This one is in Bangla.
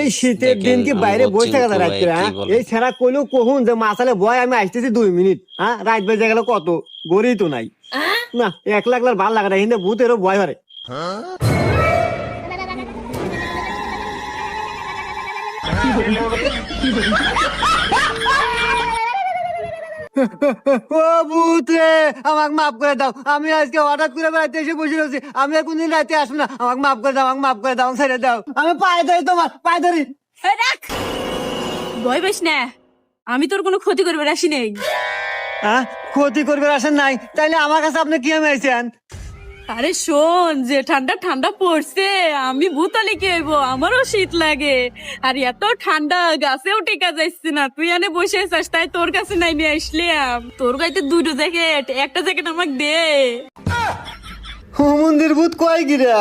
এই শীতের দিন কি বাইরে বসে থাকা যায় রাত্রে? হ্যাঁ, এই ছেড়া কইলেও কহুন যে মাসালে বয় আমি আসতেছি 2 মিনিট। হ্যাঁ, রাত বেজে গেল কত, গড়ি তো নাই। না, একলা একলা ভাল লাগে না, কিন্তু ভূতেরও ভয় করে। ও ভূত রে, আমাকে মাফ করে দাও। আমি আজকে হঠাৎ করে বেড়াতে এসে বসে রয়েছি। আমি আর কোনদিন রাতে আসবো না। আমাকে মাফ করে দাও, আমাকে মাফ করে দাও, আমাকে ছেড়ে দাও। আমি পায়ে ধরি, তোমার পায়ে ধরি। এই রাখ, ভয় পাইস না, আমি তোর কোনো ক্ষতি করবে আসি নেই। হ্যাঁ, ক্ষতি করবে আসেন নাই, তাইলে আমার কাছে আপনি কি আমি আইছেন? আরে শোন, যে ঠান্ডা ঠান্ডা পড়ছে, আমি ভূতালি কি হইব, আমারও শীত লাগে। আর এত ঠান্ডা গাছেও টিকা যাচ্ছে না, তুই এনে বসে আছিস, তাই তোর কাছে নাই নিয়ে আসলাম। তোর গাইতে দুটো জ্যাকেট, একটা জ্যাকেট আমাকে দে। ও মন্দির ভূত কয় গিরা?